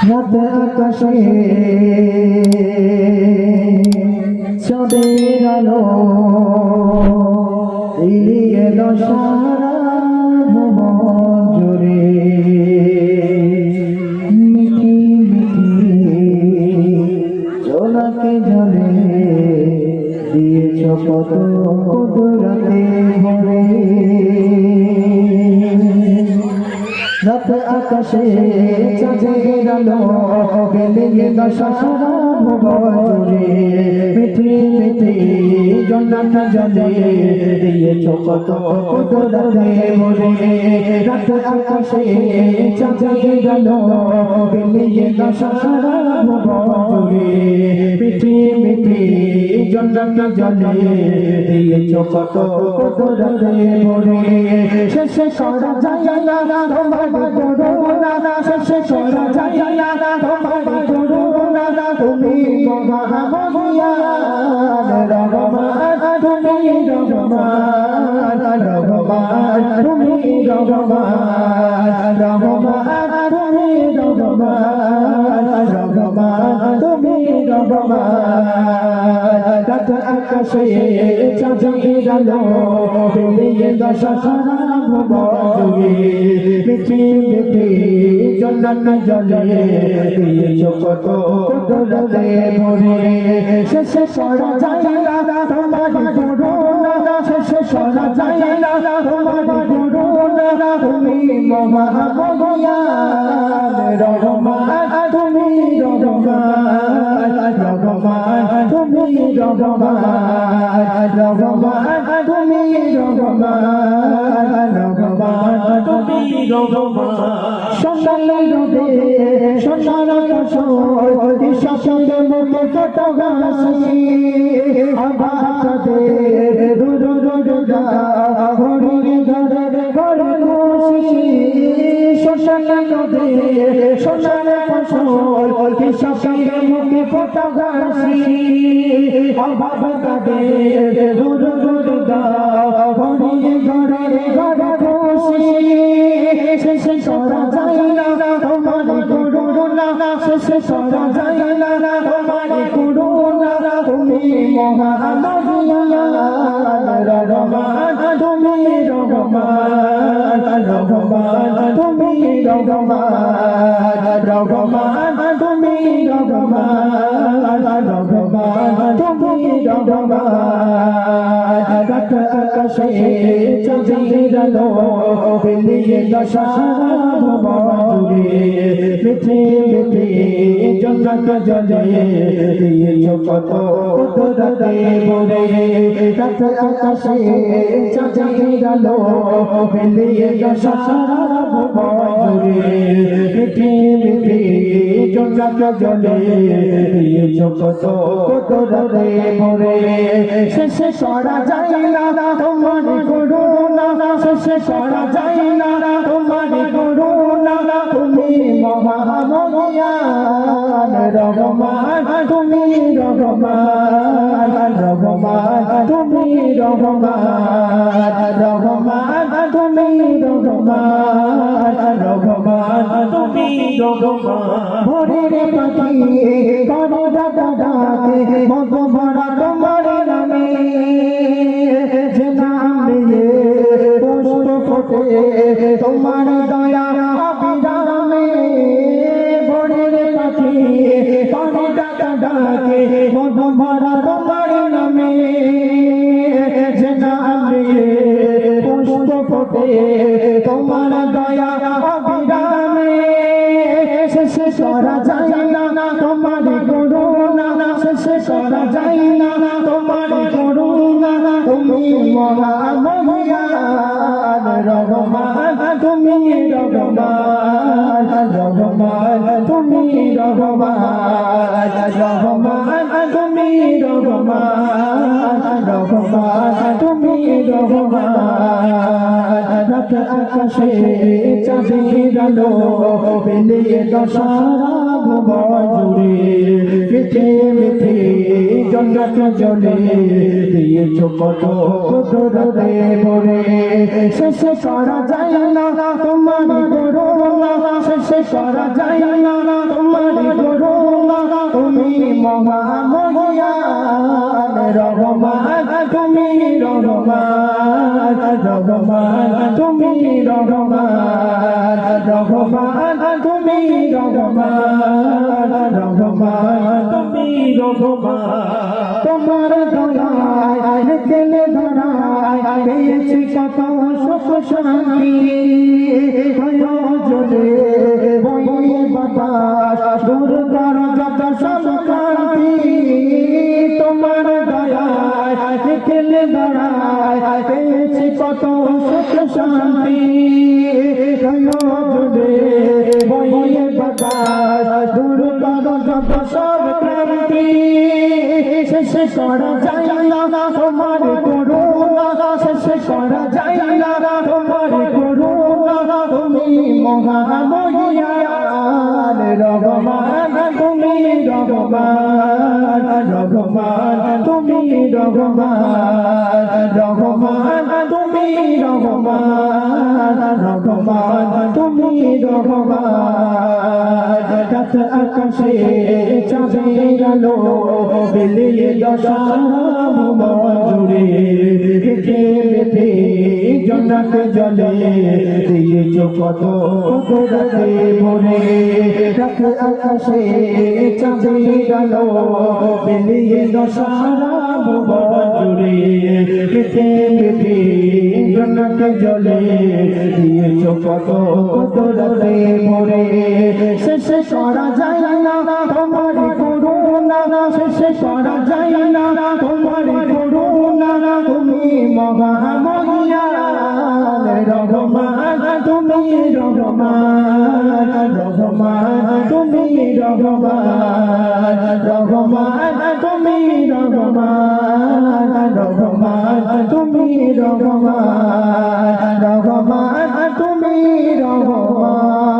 রাত আকাশে চাঁদের আলো দিয়ে দশারা ভুবন জুড়ে মিঠি মিঠি জোনাকে জলে দিয়েছ কত কুদরতে ভরে। রাত আকাশে চাঁদের আলো বেলিয়ে দশারা ভুবন জুড়ে মিঠি মিঠি জোনাকে জলে দিয়েছ কত কুদরতে ভরে। রাত আকাশে চাঁদের আলো বেলিয়ে দশারা ভুবন জুড়ে মিঠি মিঠি জোনাকে জলে দিয়েছ কত কুদরতে ভরে। শেষে করা যায় না তোমার করুণা, শেষে করা যায় না তোমার করুণা, তুমি মহামহিয়ান রহমান, তুমি রহমান রহমান, তুমি রহমান রহমান, তুমি রহমান রহমান, তুমি রহমান। রাত আকাশে চাঁদের আলো বেলিয়ে দশারা ভুবন জুড়ে মিঠি মিঠি জোনাকে জলে দিয়েছ কত কুদরতে ভরে। শেষে করা যায় না তোমার করুণা, শেষে করা যায় না তোমার করুণা, তুমি মহামহিয়ান রহমান, তুমি রহমান রহমান, তুমি রহমান রহমান, তুমি রহমান রহমান, তুমি রহমান। সোনালি রোদে সোনার আকাশ দিশাতে মুখে ফোটা হাসি আবাদের রুর রুরা হরি ধরে ঘরে খুশি। সোনালি রোদে সোনার আকাশ দিশাতে মুখে ফোটা হাসি আবাদের রুর রুরা হরি ধরে ঘরে খুশি। শেষে করা যায় না তোমার করুণা, শেষে করা যায় না তোমার করুণা, তুমি মহামহিয়ান রহমান, তুমি রহমান রহমান, তুমি রহমান রহমান, তুমি রহমান রহমান, তুমি রহমান। রাত আকাশে চাঁদের আলো বেলিয়ে দশারা ভুবন জুড়ে মিঠি মিঠি জোনাকে জলে দিয়েছ কত কুদরতে ভরে। রাত আকাশে চাঁদের আলো বেলিয়ে দশারা ভুবন জুড়ে মিঠি মিঠি জোনাকে জলে দিয়েছ কত কুদরতে ভরে। শেষে করা যায় না তোমার করুণা, শেষে করা যায় না তোমার করুণা, তুমি মহামহিয়ান রহমান, তুমি রহমান রহমান, তুমি রহমান রহমান, তুমি রহমান রহমান, তুমি রহমান। ভোরের পাখি করে ডাকা ডাকে মধু ভরা তোমার নামে, যে নাম নিয়ে পুষ্প ফোটে তোমার দয়া অবিরামে। ভোরের পাখি করে ডাকা ডাকে মধু ভরা তোমার নামে, যে নাম নিয়ে পুষ্প ফোটে তোমার দয়া অবিরামে। শেষে করা যায় না তোমার করুণা, শেষে করা যায় না তোমার করুণা, তুমি মহামহিয়ান রহমান, তুমি রহমান রহমান, তুমি রহমান রহমান, তুমি রহমান রহমান, তুমি রহমান। রাত আকাশে চাঁদের আলো বেলিয়ে দশারা ভুবন জুড়ে মিঠি মিঠি জোনাকে জলে দিয়েছ কত কুদরতে ভরে। শেষে করা যায় না তোমার করুণা, শেষ করা যায় না তোমার করুণা তুমি মহামহিয়ান রহমান তুমি রহমান রহমান তুমি রহমান রহমান তুমি রহমান রহমান তুমি রহমান তোমার দয়ায় কেলে ধরায় পেয়েছি কত সুখ শান্তি প্রয়োজনে বইয়ে বাতাস দূর কর যত সব ক্লান্তি তোমার দয়ায় কেলে ধরায় পেয়েছি কত সুখ শান্তি প্রয়োজনে বইয়ে বাতাস দূর কর যত সব ক্লান্তি শেষ করা যায় না তোমার করুণা শেষ করা যায় না তোমার করুণা তুমি মহামহিয়ান রহমান তুমি রহমান রহমান তুমি রহমান রহমান তুমি রহমান রহমান তুমি রহমান রাত আকাশে চাঁদের আলো বিলিয়ে দশাম জুড়ে বেঁধে বেঁধে জন্নাত জলে দিয়েছ কত রাতে ভোরে রাত আকাশে চাঁদের আলো বিলিয়ে দশাম জুড়ে বেঁধে বেঁধে জন্নাত জলে দিয়েছ কত রাতে ভোরে শেষ করা যায় না তোমার করুণা শেষ করা যায় না তোমার করুণা তুমি মহামহিয়ান রহমান তুমি রহমান রহমান তুমি রহমান রহমান তুমি রহমান রহমান তুমি রহমান রহমান তুমি রহমান